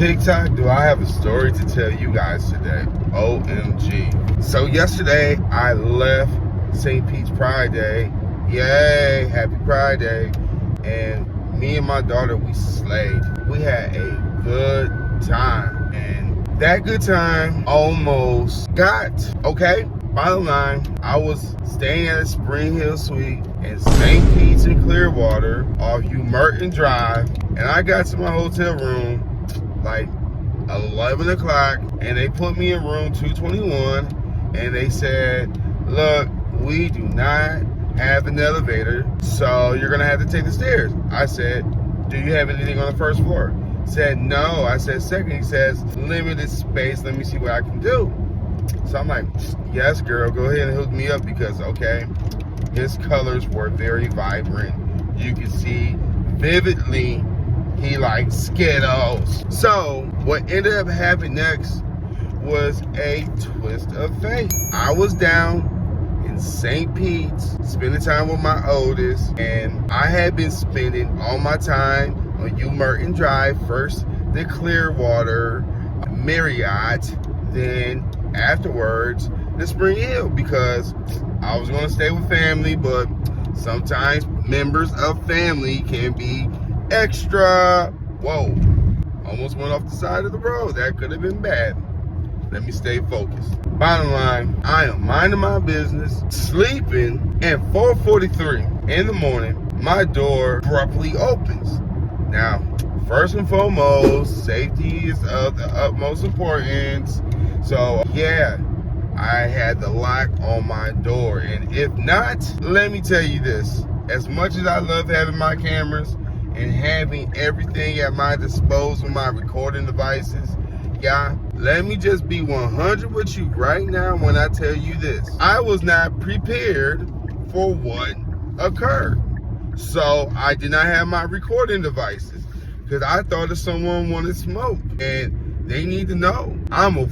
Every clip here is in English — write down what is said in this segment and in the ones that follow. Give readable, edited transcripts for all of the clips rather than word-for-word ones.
TikTok, do I have a story to tell you guys today? OMG. So yesterday, I left St. Pete's Pride Day. Yay, happy Pride Day. And me and my daughter, we slayed. We had a good time. And that good time almost got, okay, bottom line, I was staying at a Spring Hill Suite in St. Pete's in Clearwater off Merton Drive. And I got to my hotel room like 11 o'clock, and they put me in room 221, and they said, look, we do not have an elevator, so you're gonna have to take the stairs. I said, do you have anything on the first floor? Said no. I said second. He says, limited space, let me see what I can do. So I'm like, yes girl, go ahead and hook me up, because okay, his colors were very vibrant. You can see vividly he likes Skittles. So what ended up happening next was a twist of fate. I was down in St. Pete's spending time with my oldest, and I had been spending all my time on Merton Drive, first the Clearwater Marriott, then afterwards the Spring Hill, because I was going to stay with family, but sometimes members of family can be extra. Whoa, almost went off the side of the road. That could have been bad. Let me stay focused. Bottom line, I am minding my business, sleeping, and 4:43 in the morning, my door abruptly opens. Now, first and foremost, safety is of the utmost importance. So yeah, I had the lock on my door. And if not, let me tell you this. As much as I love having my cameras and having everything at my disposal, my recording devices, yeah, let me just be 100 with you right now when I tell you this. I was not prepared for what occurred. So I did not have my recording devices, because I thought if someone wanted smoke, and they need to know I'm a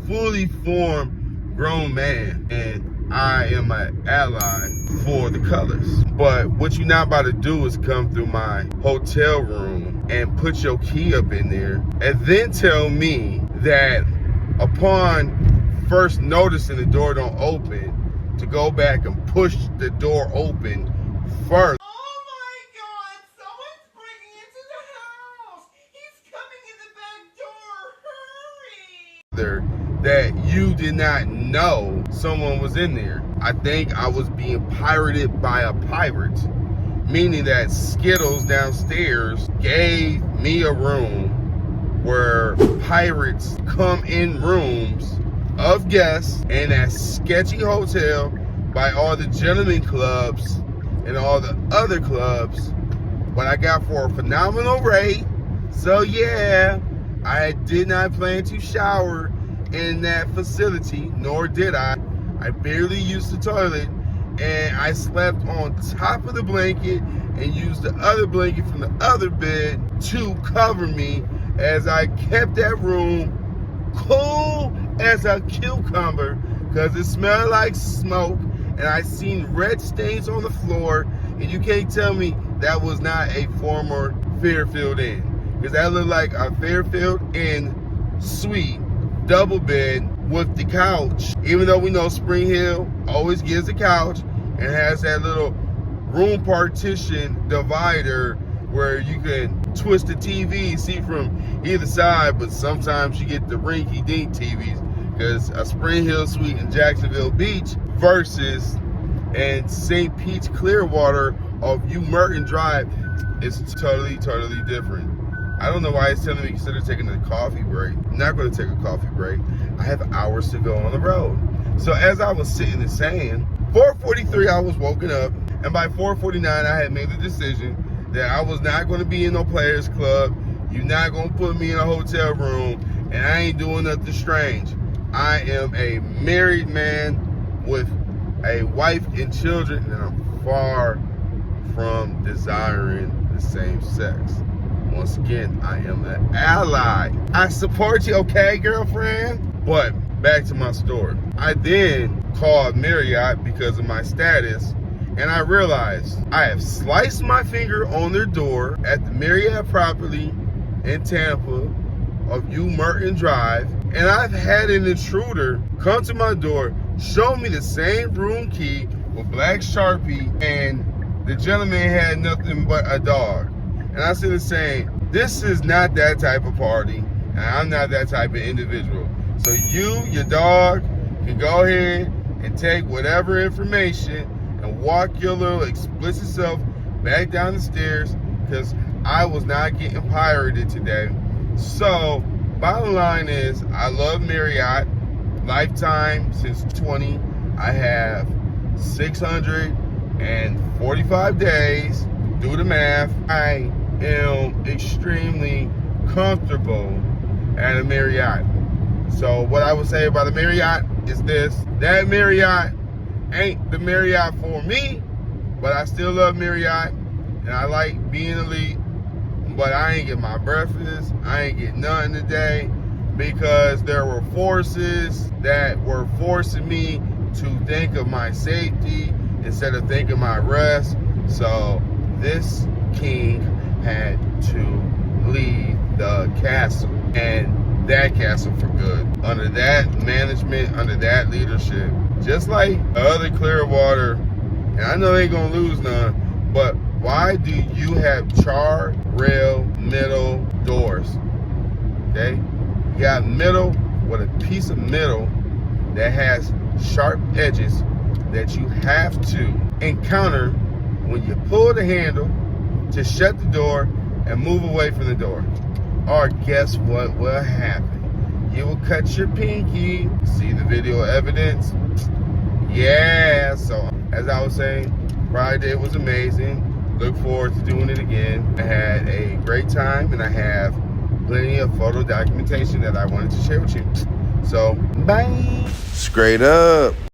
fully formed grown man, and I am an ally for the colors. But what you're not about to do is come through my hotel room and put your key up in there and then tell me that upon first noticing the door don't open, to go back and push the door open first. Oh my God, someone's breaking into the house. He's coming in the back door, hurry. That you did not know someone was in there. I think I was being pirated by a pirate, meaning that Skittles downstairs gave me a room where pirates come in rooms of guests in that sketchy hotel by all the gentlemen clubs and all the other clubs, what I got for a phenomenal rate. So yeah, I did not plan to shower in that facility, nor did I. I barely used the toilet, and I slept on top of the blanket and used the other blanket from the other bed to cover me, as I kept that room cool as a cucumber, because it smelled like smoke, and I seen red stains on the floor, and you can't tell me that was not a former Fairfield Inn, because that looked like a Fairfield Inn suite, double bed with the couch. Even though we know Spring Hill always gives a couch and has that little room partition divider where you can twist the TV, see from either side, but sometimes you get the rinky-dink TVs, because a Spring Hill suite in Jacksonville Beach versus and St. Pete's Clearwater of Merton Drive is totally different. I don't know why it's telling me consider taking a coffee break. I'm not going to take a coffee break. I have hours to go on the road. So as I was sitting and saying, 4:43 I was woken up, and by 4:49 I had made the decision that I was not going to be in no players club. You're not going to put me in a hotel room, and I ain't doing nothing strange. I am a married man with a wife and children, and I'm far from desiring the same sex. Once again, I am an ally. I support you, okay, girlfriend? But back to my story. I then called Marriott because of my status, and I realized I have sliced my finger on their door at the Marriott property in Tampa of U Merton Drive, and I've had an intruder come to my door, show me the same room key with black Sharpie, and the gentleman had nothing but a dog. And I said the same, this is not that type of party, and I'm not that type of individual. So you, your dog, can go ahead and take whatever information and walk your little explicit self back down the stairs, because I was not getting pirated today. So, bottom line is, I love Marriott. Lifetime since 20. I have 645 days. Do the math. I am extremely comfortable at a Marriott. So what I would say about a Marriott is this: that Marriott ain't the Marriott for me, but I still love Marriott, and I like being elite, but I ain't get my breakfast. I ain't get nothing today because there were forces that were forcing me to think of my safety instead of thinking my rest. So this king had to leave the castle, and that castle for good. Under that management, under that leadership, just like the other Clearwater, and I know they ain't gonna lose none, but why do you have char rail middle doors? Okay? You got middle with a piece of metal that has sharp edges that you have to encounter when you pull the handle to shut the door and move away from the door. Or guess what will happen? You will cut your pinky. See the video evidence? Yeah, so as I was saying, Friday was amazing. Look forward to doing it again. I had a great time, and I have plenty of photo documentation that I wanted to share with you. So, bye. Straight up.